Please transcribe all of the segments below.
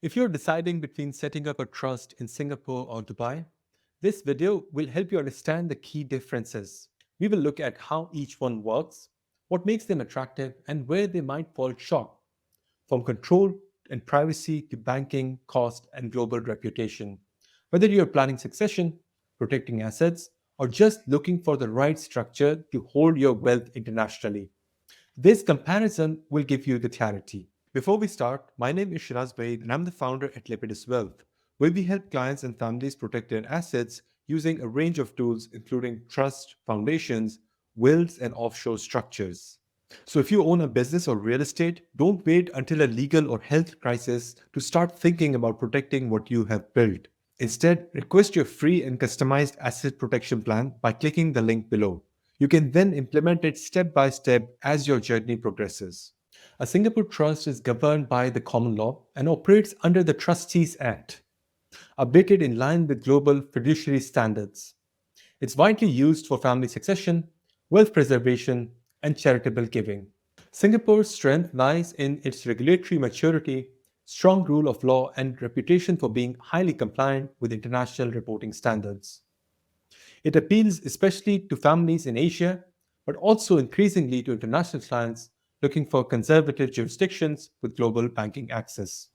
If you're deciding between setting up a trust in Singapore or Dubai, this video will help you understand the key differences. We will look at how each one works, what makes them attractive, and where they might fall short, from control and privacy to banking, cost, and global reputation. Whether you're planning succession, protecting assets, or just looking for the right structure to hold your wealth internationally, this comparison will give you the clarity. Before we start, my name is Shiraz Baid and I'm the founder at Lepidus Wealth, where we help clients and families protect their assets using a range of tools including trust, foundations, wills, and offshore structures. So if you own a business or real estate, don't wait until a legal or health crisis to start thinking about protecting what you have built. Instead, request your free and customized asset protection plan by clicking the link below. You can then implement it step by step as your journey progresses. A Singapore trust is governed by the common law and operates under the Trustees Act, updated in line with global fiduciary standards. It's widely used for family succession, wealth preservation, and charitable giving. Singapore's strength lies in its regulatory maturity, strong rule of law, and reputation for being highly compliant with international reporting standards. It appeals especially to families in Asia, but also increasingly to international clients looking for conservative jurisdictions with global banking access.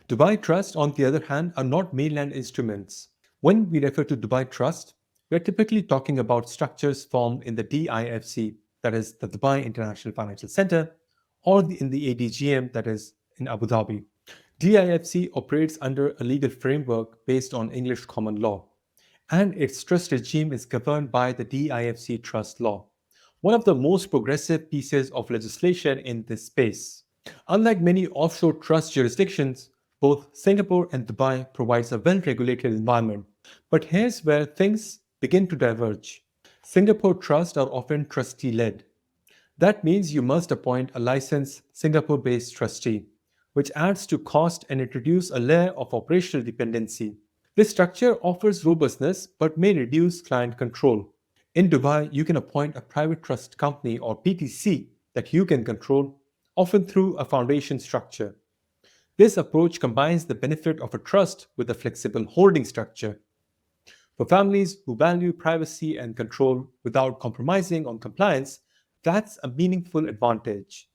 Dubai Trust, on the other hand, are not mainland instruments. When we refer to Dubai Trust, we are typically talking about structures formed in the DIFC, that is the Dubai International Financial Center, or in the ADGM, that is in Abu Dhabi. DIFC operates under a legal framework based on English common law, and its trust regime is governed by the DIFC Trust Law, one of the most progressive pieces of legislation in this space. Unlike many offshore trust jurisdictions, both Singapore and Dubai provides a well-regulated environment. But here's where things begin to diverge. Singapore trusts are often trustee-led. That means you must appoint a licensed Singapore-based trustee, which adds to cost and introduces a layer of operational dependency. This structure offers robustness but may reduce client control. In Dubai, you can appoint a private trust company or PTC that you can control, often through a foundation structure. This approach combines the benefit of a trust with a flexible holding structure. For families who value privacy and control without compromising on compliance, that's a meaningful advantage.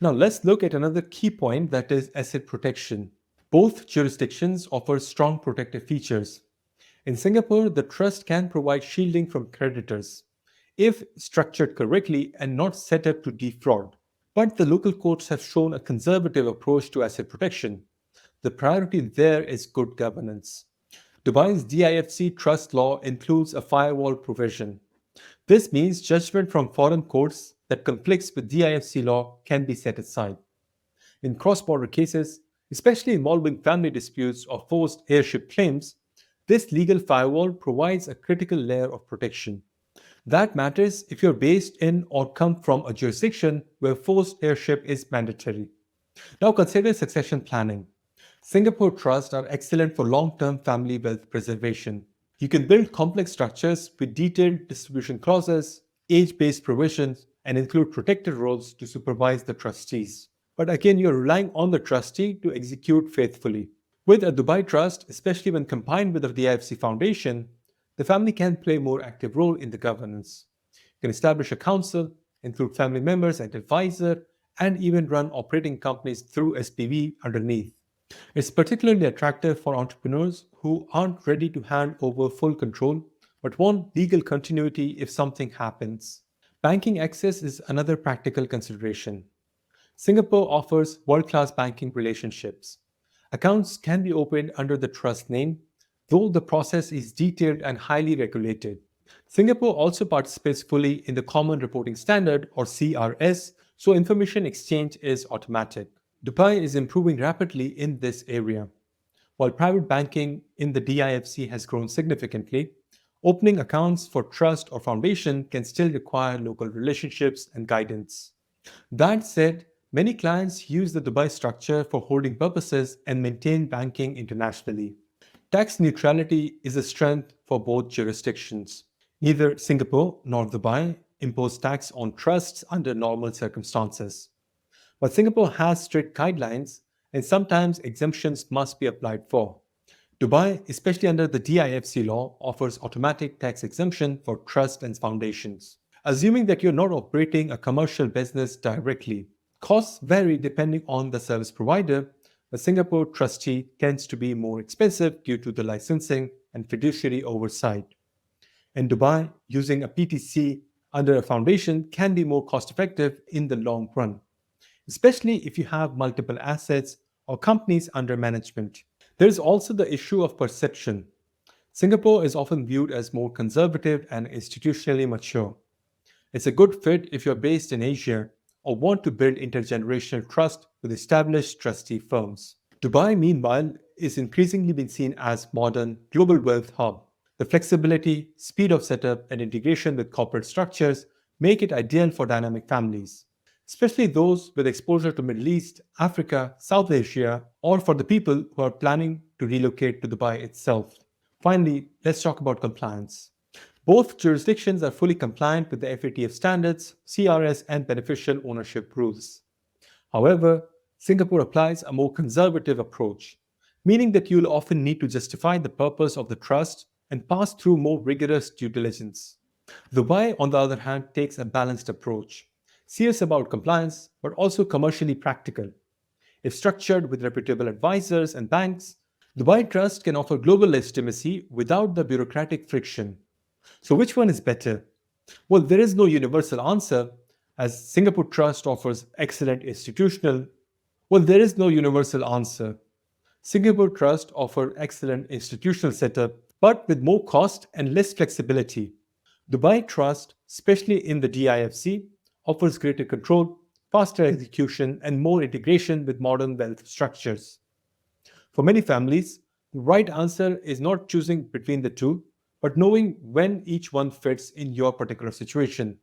Now, let's look at another key point, that is asset protection. Both jurisdictions offer strong protective features. In Singapore, the trust can provide shielding from creditors if structured correctly and not set up to defraud. But the local courts have shown a conservative approach to asset protection. The priority there is good governance. Dubai's DIFC trust law includes a firewall provision. This means judgment from foreign courts that conflicts with DIFC law can be set aside. In cross-border cases, especially involving family disputes or forced heirship claims, this legal firewall provides a critical layer of protection. That matters if you're based in or come from a jurisdiction where forced heirship is mandatory. Now consider succession planning. Singapore trusts are excellent for long-term family wealth preservation. You can build complex structures with detailed distribution clauses, age-based provisions, and include protected roles to supervise the trustees. But again, you're relying on the trustee to execute faithfully. With a Dubai trust, especially when combined with the DIFC Foundation, the family can play a more active role in the governance. You can establish a council, include family members and advisor, and even run operating companies through SPV underneath. It's particularly attractive for entrepreneurs who aren't ready to hand over full control but want legal continuity if something happens. Banking access is another practical consideration. Singapore offers world-class banking relationships. Accounts can be opened under the trust name, though the process is detailed and highly regulated. Singapore also participates fully in the Common Reporting Standard or CRS, so information exchange is automatic. Dubai is improving rapidly in this area. While private banking in the DIFC has grown significantly, opening accounts for trust or foundation can still require local relationships and guidance. That said, many clients use the Dubai structure for holding purposes and maintain banking internationally. Tax neutrality is a strength for both jurisdictions. Neither Singapore nor Dubai impose tax on trusts under normal circumstances. But Singapore has strict guidelines, and sometimes exemptions must be applied for. Dubai, especially under the DIFC law, offers automatic tax exemption for trusts and foundations. Assuming that you're not operating a commercial business directly, costs vary depending on the service provider. A Singapore trustee tends to be more expensive due to the licensing and fiduciary oversight. In Dubai, using a PTC under a foundation can be more cost effective in the long run, especially if you have multiple assets or companies under management. There is also the issue of perception. Singapore is often viewed as more conservative and institutionally mature. It's a good fit if you're based in Asia or want to build intergenerational trust with established trustee firms. Dubai, meanwhile, is increasingly being seen as modern global wealth hub. The flexibility, speed of setup, and integration with corporate structures make it ideal for dynamic families, especially those with exposure to Middle East, Africa, South Asia, or for the people who are planning to relocate to Dubai itself. Finally, let's talk about compliance. Both jurisdictions are fully compliant with the FATF standards, CRS, and beneficial ownership rules. However, Singapore applies a more conservative approach, meaning that you'll often need to justify the purpose of the trust and pass through more rigorous due diligence. Dubai, on the other hand, takes a balanced approach, serious about compliance, but also commercially practical. If structured with reputable advisors and banks, Dubai Trust can offer global legitimacy without the bureaucratic friction. So, which one is better? Well, there is no universal answer, as Singapore Trust offers excellent institutional. Well, there is no universal answer. Singapore Trust offers excellent institutional setup, but with more cost and less flexibility. Dubai Trust, especially in the DIFC, offers greater control, faster execution, and more integration with modern wealth structures. For many families, the right answer is not choosing between the two, but knowing when each one fits in your particular situation.